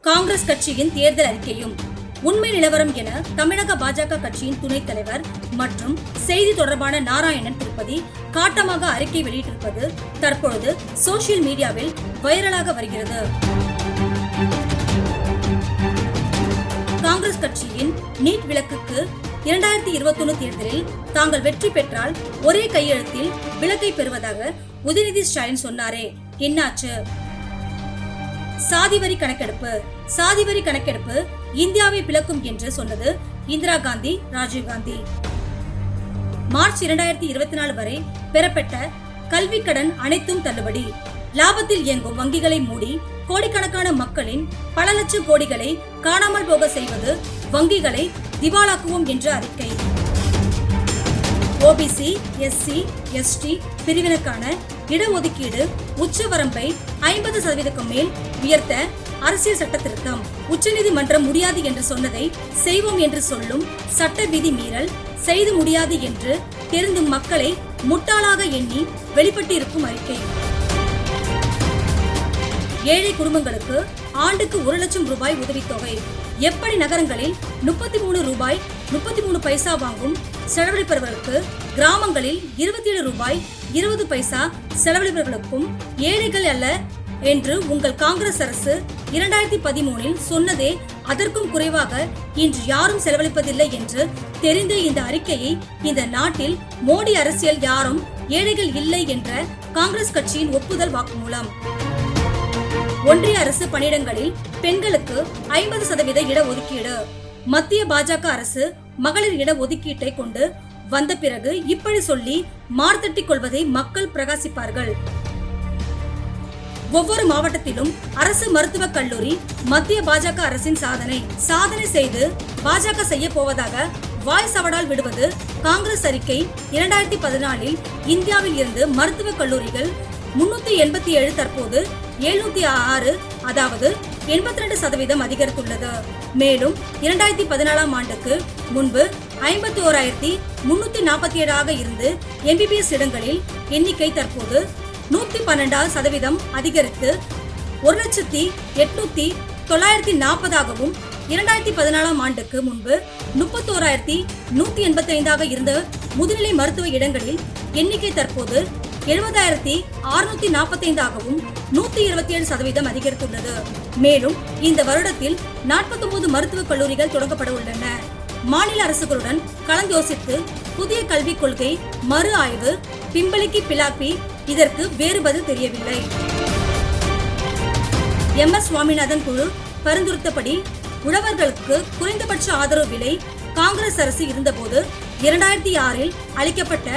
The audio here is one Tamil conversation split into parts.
காங்கிரஸ் கட்சியின் தேர்தல் அறிக்கையும் உண்மை நிலவரம் என தமிழக பாஜக கட்சியின் துணைத் தலைவர் மற்றும் செய்தி தொடர்பான நாராயணன் திருப்பதி காட்டமாக அறிக்கை வெளியிட்டிருப்பது தற்பொழுது சோசியல் மீடியாவில் வைரலாக வருகிறது. காங்கிரஸ் கட்சியின் நீட் விலக்குக்கு 2021 தேர்தலில் தாங்கள் வெற்றி பெற்றால் ஒரே கையெழுத்தில் விலக்கை பெறுவதாக உதயநிதி ஸ்டாலின் சொன்னாரே, என்னாச்சு? சாதிவரி கணக்கெடுப்பு இந்தியாவை பிளக்கும் என்று சொன்னது இந்திரா காந்தி, ராஜீவ் காந்தி. மார்ச் 2024 வரை பெறப்பட்ட கல்வி கடன் அனைத்தும் தள்ளுபடி. லாபத்தில் இயங்கும் வங்கிகளை மூடி கோடிக்கணக்கான மக்களின் பல லட்சம் கோடிகளை காணாமல் போக செய்வது வங்கிகளை திவாலாக்குவோம் என்ற அறிக்கை. ஓபிசி, எஸ்சி, எஸ்டி பிரிவினருக்கான இடஒதுக்கீடு உச்சவரம்பை 50% மேல் உயர்த்த அரசியல் சட்ட திருத்தம். உச்சநீதிமன்றம் முடியாது என்று சொன்னதை செய்வோம் என்று சொல்லும் சட்ட விதி மீறல் செய்து முடியாது என்று தெரிந்தும் மக்களை முட்டாளாக எண்ணி வெளிப்பட்டு இருக்கும் அறிக்கை. ஏழை குடும்பங்களுக்கு ஆண்டுக்கு 1 லட்சம் ரூபாய் உதவித்தொகை. எப்படி நகரங்களில் 33 ரூபாய் 33 பைசா வாங்கும் செலவழிப்பவர்களுக்கு கிராமங்களில் 27 ரூபாய் 20 பைசா செலவழிப்பவர்களுக்கும் ஏழைகள் அல்ல என்று உங்கள் காங்கிரஸ் அரசு 2013 சொன்னதே அதற்கும் குறைவாக இன்று யாரும் செலவழிப்பதில்லை என்று தெரிந்த இந்த அறிக்கையை இந்த நாட்டில் மோடி அரசியல் யாரும் ஏழைகள் இல்லை என்ற காங்கிரஸ் கட்சியின் ஒப்புதல் வாக்குமூலம். ஒன்றிய அரசு பணியிடங்களில் பெண்களுக்கு 50% இடஒதுக்கீடு. மத்திய பாஜக அரசு மகளிர் இடஒதுக்கீட்டை கொண்டு வந்த பிறகு இப்படி சொல்லி மார்த்தட்டிக் கொள்வதை மக்கள் பிரகாசிப்பார்கள். ஒவ்வொரு மாவட்டத்திலும் அரசு மருத்துவக் கல்லூரி மத்திய பாஜக அரசின் சாதனை செய்து பாஜக செய்ய போவதாக வாய் சவடால் விடுவது காங்கிரஸ் அறிக்கை. 2014 இந்தியாவில் இருந்து மருத்துவக் கல்லூரிகள் 387 தற்போது 706, அதாவது 82% அதிகரித்துள்ளது. மேலும் 2014 ஆண்டுக்கு முன்பு 51,347 இருந்து MBBS இடங்களில் எண்ணிக்கை தற்போது 112% அதிகரித்து 1,08,940 2014 ஆண்டுக்கு முன்பு 31,185 இருந்த முதுநிலை மருத்துவ இடங்களில் எண்ணிக்கை தற்போது 70,645 127% அதிகரித்துள்ளது. மேலும் இந்த வருடத்தில் 49 மருத்துவக் கல்லூரிகள் தொடங்கப்பட உள்ளன. மாநில அரசுகளுடன் கலந்தோசித்து புதிய கல்விக் கொள்கை மறு ஆய்வு. பிம்பளிக்கு பிலாப்பி இதற்கு வேறு பதில் தெரியவில்லை. MS சுவாமிநாதன் குழு பரிந்துரைத்தபடி உழவர்களுக்கு குறைந்தபட்ச ஆதரவு விலை காங்கிரஸ் அரசு இருந்தபோது 2006 அளிக்கப்பட்ட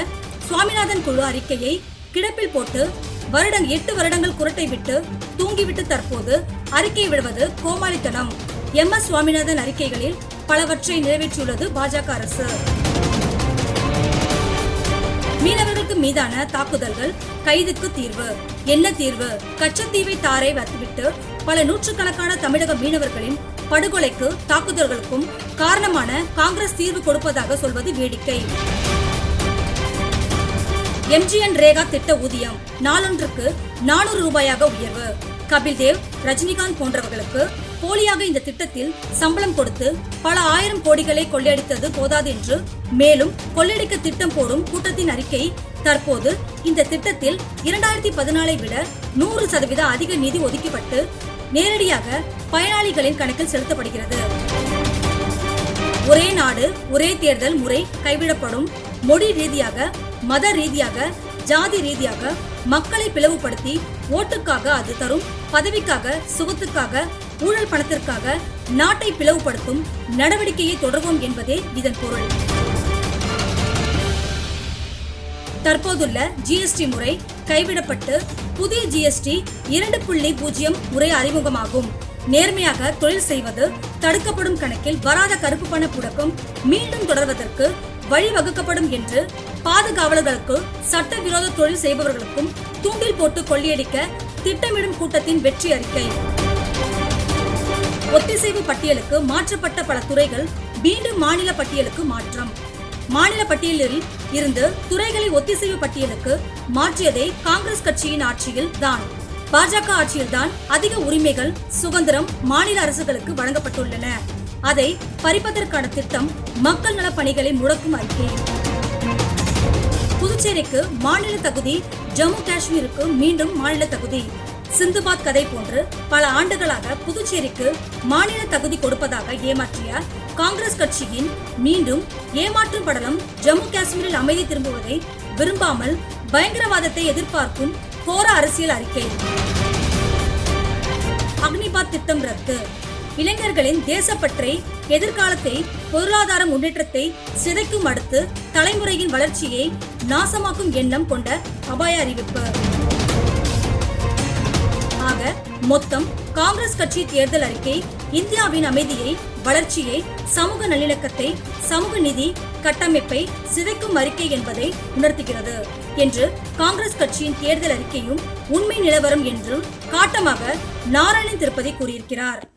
சுவாமிநாதன் குழு அறிக்கையை கிடப்பில் போட்டு 8 வருடங்கள் குரட்டை விட்டு தூங்கிவிட்டு தற்போது அறிக்கை விடுவது கோமாளித்தனம். MS சுவாமிநாதன் அறிக்கைகளில் பலவற்றை நிறைவேற்றியுள்ளது பாஜக அரசு. மீனவர்களுக்கு மீதான தாக்குதல்கள் கைதுக்கு தீர்வு. என்ன தீர்வு? கச்சத்தீவை தாரை வைத்துவிட்டு பல நூற்றுக்கணக்கான தமிழக மீனவர்களின் படுகொலைக்கு தாக்குதல்களுக்கும் காரணமான காங்கிரஸ் தீர்வு கொடுப்பதாக சொல்வது வேடிக்கை. MGN ரேகா திட்ட ஊதியம் நாளொன்றுக்கு 400 ரூபாயாக உயர்வு. கபில்தேவ், ரஜினிகாந்த் போன்றவர்களுக்கு போலியாக இந்த திட்டத்தில் சம்பளம் கொடுத்து பல ஆயிரம் கோடிகளை கொள்ளையடித்தது போதாது என்று மேலும் கொள்ளையடிக்க திட்டம் போடும் கூட்டத்தின் அறிக்கை. தற்போது இந்த திட்டத்தில் 2014 விட 100% அதிக நிதி ஒதுக்கப்பட்டு நேரடியாக பயனாளிகளின் கணக்கில் செலுத்தப்படுகிறது. ஒரே நாடு ஒரே தேர்தல் முறை கைவிடப்படும். மொழி ரீதியாக, மத ரீதியாக, ஜாதி ரீதியாக மக்களை பிளவுபடுத்தி ஓட்டுக்காக, அது தரும் பதவிக்காக, சுகத்துக்காக, ஊழல் பணத்திற்காக நாட்டை பிளவுபடுத்தும் நடவடிக்கையை தொடர்வோம் என்பதே இதன் பொருள். தற்போதுள்ள GST முறை கைவிடப்பட்டு புதிய GST 2.0 முறை அறிமுகமாகும். நேர்மையாக தொழில் செய்வது தடுக்கப்படும். கணக்கில் வராத கருப்பு பண புழக்கம் மீண்டும் தொடர்வதற்கு வழிவகுக்கப்படும் என்று பாதுகாவலர்களுக்கு, சட்டவிரோத தொழில் செய்பவர்களுக்கும் தூண்டில் போட்டு கொள்ளையடிக்க திட்டமிடும் கூட்டத்தின் வெற்றி அறிக்கை. ஒத்திசைவு பட்டியலுக்கு மாற்றப்பட்ட பல துறைகள் மீண்டும் மாநில பட்டியலுக்கு மாற்றம். மாநில பட்டியலில் இருந்து துறைகளை ஒத்திசைவு பட்டியலுக்கு மாற்றியதே காங்கிரஸ் கட்சியின் ஆட்சியில் தான். பாஜக ஆட்சியில்தான் அதிக உரிமைகள், சுதந்திரம் மாநில அரசுகளுக்கு வழங்கப்பட்டுள்ளன. அதை பறிப்பதற்கான திட்டம் மக்கள் நல பணிகளை முடக்கும் அறிக்கை. புதுச்சேரிக்கு மாநில தகுதி, ஜம்மு காஷ்மீருக்கு மீண்டும் மாநில தகுதி. சிந்துபாத் கதை போன்று பல ஆண்டுகளாக புதுச்சேரிக்கு மாநில தகுதி கொடுப்பதாக ஏமாற்றிய காங்கிரஸ் கட்சியின் மீண்டும் ஏமாற்றும் படலம் ஜம்மு காஷ்மீரில் அமைதி திரும்புவதை விரும்பாமல் பயங்கரவாதத்தை எதிர்பார்க்கும் கோர அரசியல் அறிக்கை. அக்னிபாத் திட்டம் ரத்து. இளைஞர்களின் தேசப்பற்றை, எதிர்காலத்தை, பொருளாதார முன்னேற்றத்தை சிதைக்கும் அடுத்து தலைமுறையின் வளர்ச்சியை நாசமாக்கும் எண்ணம் கொண்ட அபாய அறிவிப்பு. ஆக மொத்தம் காங்கிரஸ் கட்சி தேர்தல் அறிக்கை இந்தியாவின் அமைதியை, வளர்ச்சியை, சமூக நல்லிணக்கத்தை, சமூக நீதி கட்டமைப்பை சிதைக்கும் அறிக்கை என்பதை உணர்த்துகிறது என்று காங்கிரஸ் கட்சியின் தேர்தல் அறிக்கையும் உண்மை நிலவரம் என்றும் காட்டமாக நாராயணன் திருப்பதி கூறியிருக்கிறார்.